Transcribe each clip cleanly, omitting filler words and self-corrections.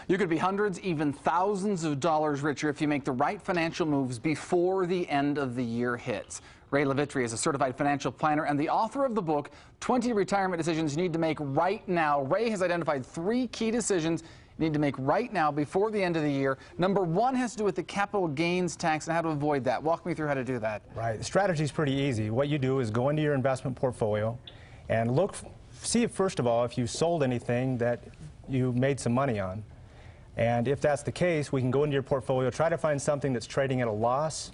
You could be hundreds, even thousands of dollars richer if you make the right financial moves before the end of the year hits. Ray Levitre is a certified financial planner and the author of the book, 20 Retirement Decisions You Need to Make Right Now. Ray has identified 3 key decisions you need to make right now before the end of the year. Number 1 has to do with the capital gains tax and how to avoid that. Walk me through how to do that. Right. The strategy is pretty easy. What you do is go into your investment portfolio and see if, first of all, if you sold anything that you made some money on. And if that's the case, we can go into your portfolio, try to find something that's trading at a loss,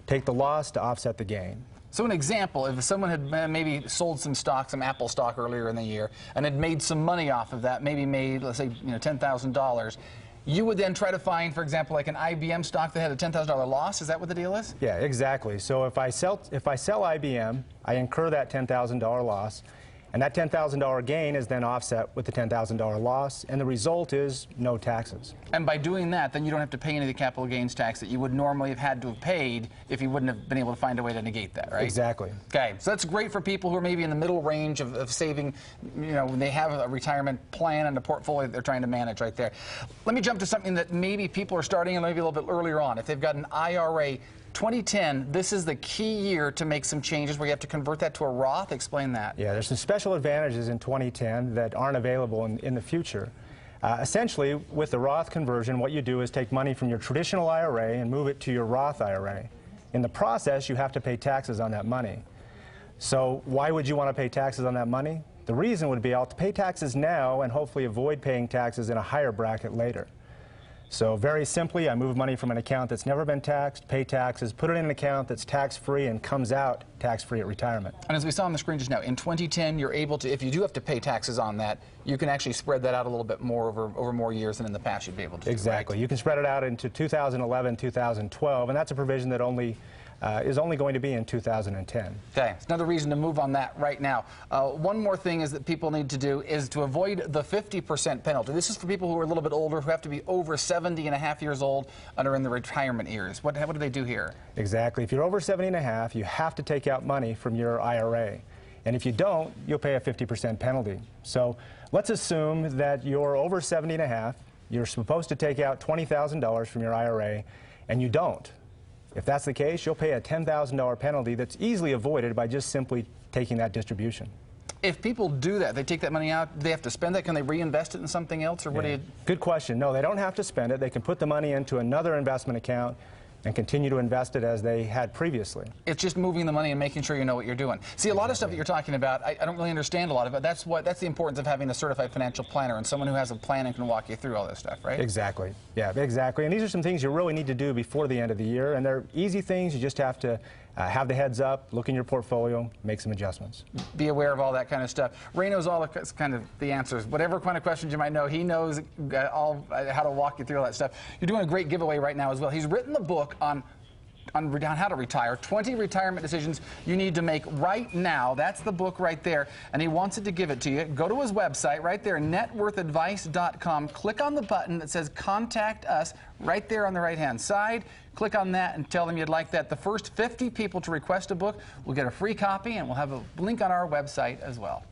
take the loss to offset the gain. So an example, if someone had maybe sold some stock, some Apple stock earlier in the year, and had made some money off of that, maybe made, let's say, $10,000, you would then try to find, for example, like an IBM stock that had a $10,000 loss. Is that what the deal is? Yeah, exactly. So if I sell IBM, I incur that $10,000 loss. And that $10,000 gain is then offset with the $10,000 loss, and the result is no taxes. And by doing that, then you don't have to pay any of the capital gains tax that you would normally have had to have paid if you wouldn't have been able to find a way to negate that, right? Exactly. Okay, so that's great for people who are maybe in the middle range of saving, when they have a retirement plan and a portfolio that they're trying to manage right there. Let me jump to something that maybe people are starting maybe a little bit earlier on. If they've got an IRA, 2010, this is the key year to make some changes where you have to convert that to a Roth. Explain that. Yeah, there's some special advantages in 2010 that aren't available in the future. Essentially, with the Roth conversion, what you do is take money from your traditional IRA and move it to your Roth IRA. In the process, you have to pay taxes on that money. So why would you want to pay taxes on that money? The reason would be I'll pay taxes now and hopefully avoid paying taxes in a higher bracket later. So very simply, I move money from an account that's never been taxed, pay taxes, put it in an account that's tax-free and comes out tax-free at retirement. And as we saw on the screen just now, in 2010, you're able to, if you do have to pay taxes on that, you can actually spread that out a little bit more over more years than in the past you'd be able to. Exactly. Right? You can spread it out into 2011, 2012, and that's a provision that is only going to be in 2010. Okay, it's another reason to move on that right now. One more thing is that people need to do is to avoid the 50% penalty. This is for people who are a little bit older, who have to be over 70 and a half years old and are in the retirement years. What do they do here? Exactly. If you're over 70 and a half, you have to take out money from your IRA. And if you don't, you'll pay a 50% penalty. So let's assume that you're over 70 and a half, you're supposed to take out $20,000 from your IRA, and you don't. If that's the case, you'll pay a $10,000 penalty that's easily avoided by just simply taking that distribution. If people do that, they take that money out, do they have to spend that? Can they reinvest it in something else, or what do you... Good question. No, they don't have to spend it. They can put the money into another investment account and continue to invest it as they had previously. It's just moving the money and making sure you know what you're doing. See, a lot of stuff that you're talking about, I don't really understand a lot of it. That's the importance of having a certified financial planner and someone who has a plan and can walk you through all this stuff, right? Exactly. Yeah, exactly. And these are some things you really need to do before the end of the year, and they're easy things. You just have to have the heads up, look in your portfolio, make some adjustments. Be aware of all that kind of stuff. Ray knows all the answers. Whatever kind of questions you might know, he knows all how to walk you through all that stuff. You're doing a great giveaway right now as well. He's written the book on how to retire, 20 retirement decisions you need to make right now. That's the book right there, and he wants it to give it to you. Go to his website right there, networthadvice.com. Click on the button that says Contact Us right there on the right-hand side. Click on that and tell them you'd like that. The first 50 people to request a book will get a free copy, and we'll have a link on our website as well.